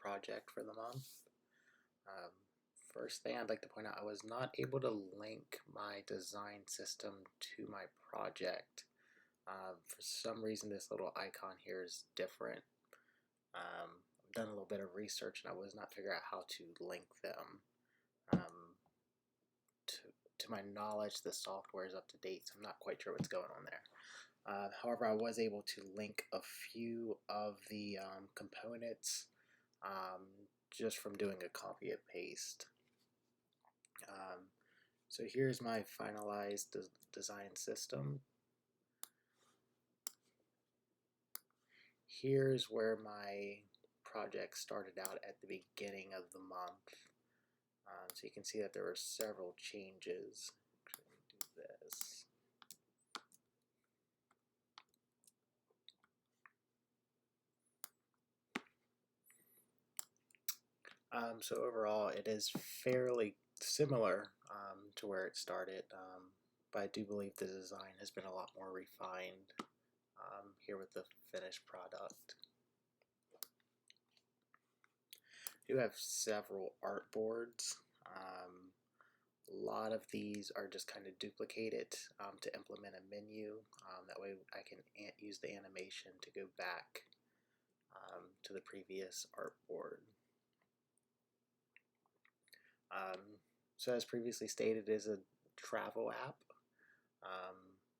project for the month. Um, First thing I'd like to point out, I was not able to link my design system to my project. For some reason, this little icon here is different. I've done a little bit of research and I was not figuring out how to link them. To my knowledge, the software is up to date, so I'm not quite sure what's going on there. However, I was able to link a few of the components just from doing a copy and paste. So here's my finalized design system. Here's where my project started out at the beginning of the month. So you can see that there were several changes. Do this. So overall, it is fairly similar to where it started, but I do believe the design has been a lot more refined here with the finished product. I do have several artboards. A lot of these are just kind of duplicated to implement a menu. That way I can use the animation to go back to the previous artboard. So as previously stated, it is a travel app.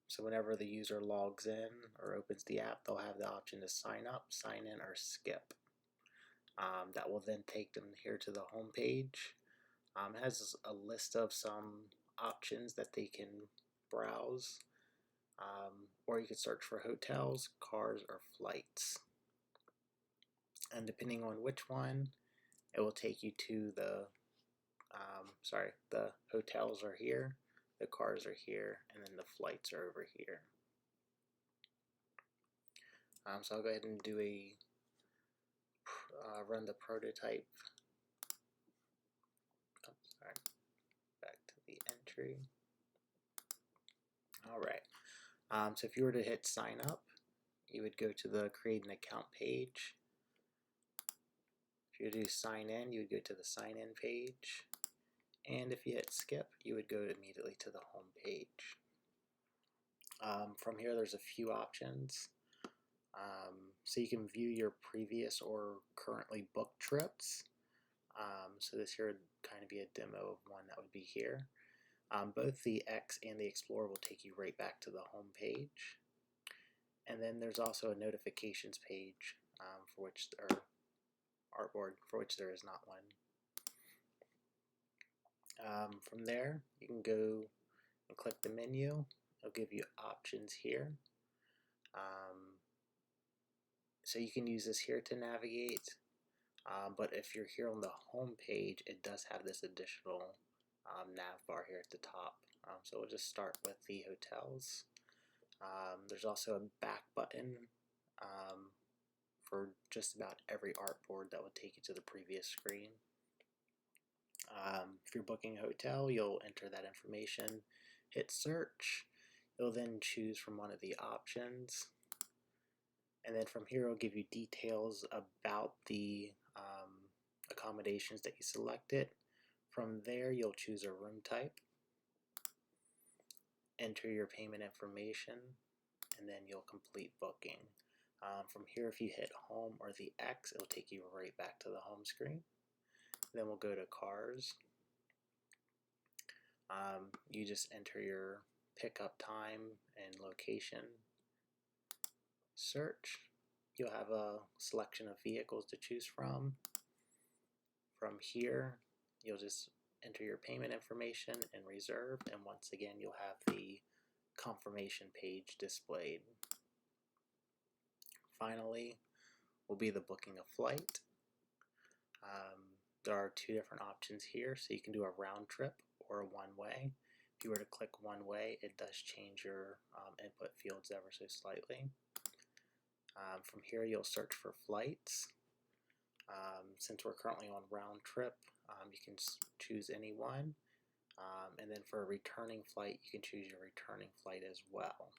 So whenever the user logs in or opens the app, they'll have the option to sign up, sign in, or skip. That will then take them here to the home page. It has a list of some options that they can browse, or you can search for hotels, cars, or flights. And depending on which one, it will take you to the the hotels are here, the cars are here, and then the flights are over here. So I'll go ahead and do a run the prototype. Back to the entry. Alright, so if you were to hit sign up, you would go to the create an account page. If you do sign in, you would go to the sign in page. And if you hit skip, you would go immediately to the home page. From here, there's a few options. So you can view your previous or currently booked trips. So this here would kind of be a demo of one that would be here. Both the X and the Explorer will take you right back to the home page. And then there's also a notifications page for which, or artboard for which there is not one. From there, you can go and click the menu. It'll give you options here. So you can use this here to navigate, but if you're here on the home page, it does have this additional nav bar here at the top. So we'll just start with the hotels. There's also a back button for just about every artboard that will take you to the previous screen. If you're booking a hotel, you'll enter that information, hit search. You'll then choose from one of the options, and then from here it'll give you details about the accommodations that you selected. From there, you'll choose a room type, enter your payment information, and then you'll complete booking. From here, if you hit home or the X, it'll take you right back to the home screen. Then we'll go to cars. You just enter your pickup time and location. Search. You'll have a selection of vehicles to choose from. From here, you'll just enter your payment information and reserve, and once again you'll have the confirmation page displayed. Finally will be the booking a flight. There are two different options here, so you can do a round trip or a one-way. If you were to click one way, it does change your input fields ever so slightly. From here, you'll search for flights. Since we're currently on round trip, you can choose any one. And then for a returning flight, you can choose your returning flight as well.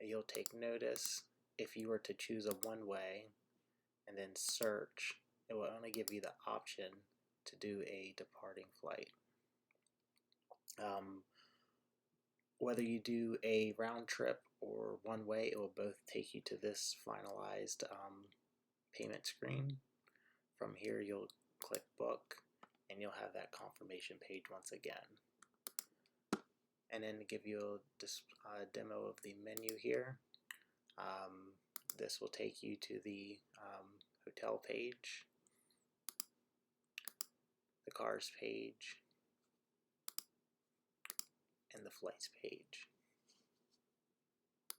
And you'll take notice if you were to choose a one-way and then search, it will only give you the option to do a departing flight. Whether you do a round trip or one way, it will both take you to this finalized payment screen. From here you'll click book and you'll have that confirmation page once again. And then to give you a demo of the menu here, this will take you to the hotel page, the cars page, and the flights page.